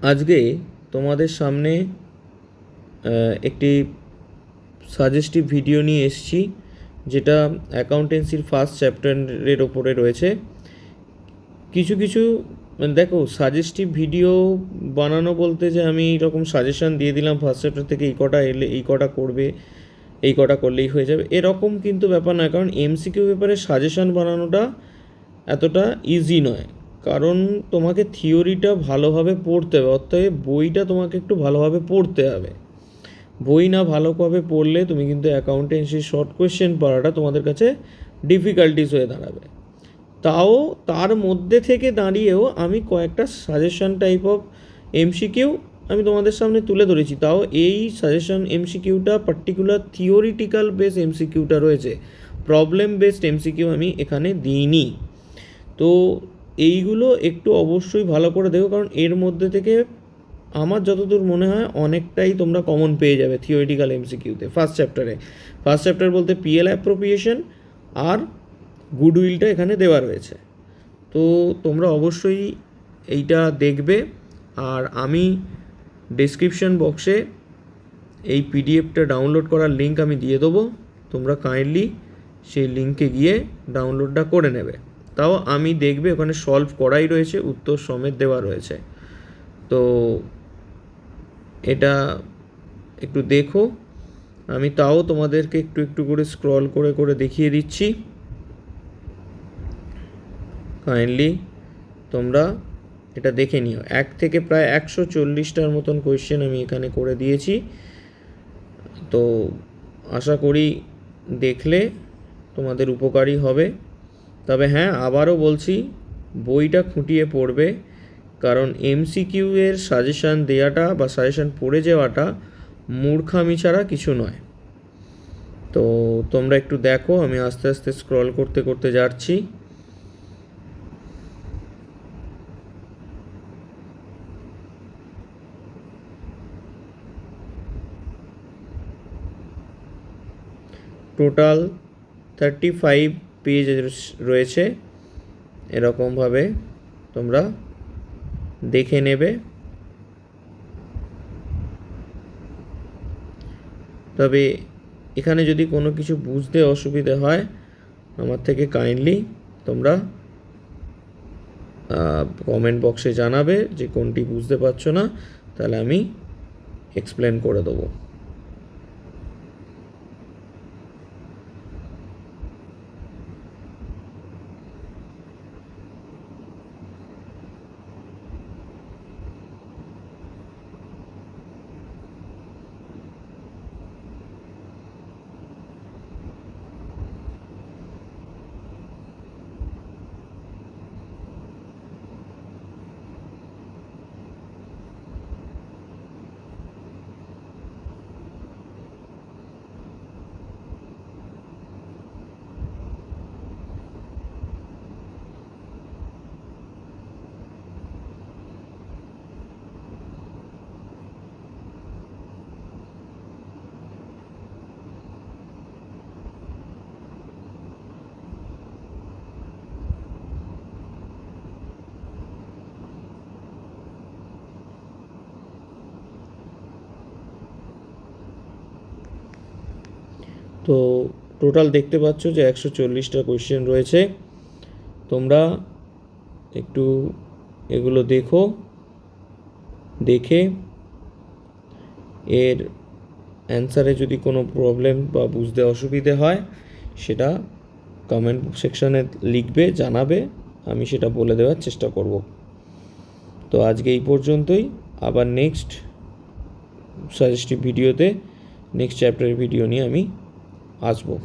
আজকে তোমাদের সামনে একটি সাজেস্টিভ ভিডিও নিয়ে এসেছি, যেটা অ্যাকাউন্টেন্সির ফার্স্ট চ্যাপ্টারের ওপরে রয়েছে। কিছু দেখো, সাজেস্টিভ ভিডিও বানানো বলতে যে আমি এরকম সাজেশান দিয়ে দিলাম ফার্স্ট চ্যাপ্টার থেকে এই কটা এলে এই কটা করবে, এই কটা করলেই হয়ে যাবে, এরকম কিন্তু ব্যাপার নয়। কারণ এমসিকিউ পেপারে সাজেশান বানানোটা এতটা ইজি নয়, কারণ তোমাকে থিওরিটা ভালোভাবে পড়তে হবে। অতএব বইটা তোমাকে একটু ভালোভাবে পড়তে হবে। বই না ভালোভাবে পড়লে তুমি কিন্তু অ্যাকাউন্টেন্সির শর্ট কোয়েশ্চেন পড়াটা তোমাদের কাছে ডিফিকাল্টিস হয়ে দাঁড়াবে। তাও তার মধ্যে থেকে দাঁড়িয়েও আমি কয়েকটা সাজেশন টাইপ অফ এমসিকিউ আমি তোমাদের সামনে তুলে ধরেছি। তাও এই সাজেশন এমসিকিউটা পার্টিকুলার থিওরিটিক্যাল বেস এমসিকিউটা রয়েছে, প্রবলেম বেসড এমসিকিউ আমি এখানে দিইনি। তো এইগুলো একটু অবশ্যই ভালো করে দেখো, কারণ এর মধ্যে থেকে আমার যতদূর মনে হয় অনেকটাই তোমরা কমন পেয়ে যাবে থিওরিটিক্যাল এমসিকিউতে। ফার্স্ট চ্যাপ্টার বলতে পিএল অ্যাপ্রোপ্রিয়েশন আর গুডউইলটা এখানে দেওয়া রয়েছে। তো তোমরা অবশ্যই এইটা দেখবে। আর আমি ডেসক্রিপশন বক্সে এই পিডিএফটা ডাউনলোড করার লিঙ্ক আমি দিয়ে দেবো, তোমরা কাইন্ডলি সেই লিঙ্কে গিয়ে ডাউনলোডটা করে নেবে। তাও আমি দেখবে ওখানে সলভ করাই রয়েছে, উত্তর সমেত দেওয়া রয়েছে। তো এটা একটু দেখো, আমি তাও তোমাদেরকে একটু একটু করে স্ক্রল করে করে দেখিয়ে দিচ্ছি। কাইন্ডলি তোমরা এটা দেখে নিও। 1 থেকে প্রায় 140টার মতন কোয়েশ্চেন আমি এখানে করে দিয়েছি। তো আশা করি দেখলে তোমাদের উপকারী হবে। তবে হ্যাঁ, আবারও বলছি, বইটা খুঁটিয়ে পড়বে, কারণ এমসিকিউ এর সাজেশান দেওয়াটা বা সাজেশান পড়ে যাওয়াটা মূর্খামি ছাড়া কিছু নয়। তো তোমরা একটু দেখো, আমি আস্তে আস্তে স্ক্রল করতে করতে যাচ্ছি। টোটাল 35 পেজ রয়েছে, এরকমভাবে তোমরা দেখে নেবে। তবে এখানে যদি কোনো কিছু বুঝতে অসুবিধে হয় আমার থেকে কাইন্ডলি তোমরা কমেন্ট বক্সে জানাবে যে কোনটি বুঝতে পারছো না, তাহলে আমি এক্সপ্লেন করে দেবো। তো টোটাল দেখতে পাচ্ছ যে 140টা কোয়েশ্চেন রয়েছে। তোমরা একটু এগুলো দেখো, দেখে এর অ্যান্সারে যদি কোনো প্রবলেম বা বুঝতে অসুবিধে হয় সেটা কমেন্ট সেকশানে লিখবে, জানাবে, আমি সেটা বলে দেওয়ার চেষ্টা করব। তো আজকে এই পর্যন্তই। আবার নেক্সট সাজেস্টিভ ভিডিওতে নেক্সট চ্যাপ্টারের ভিডিও নিয়ে আমি আসবো।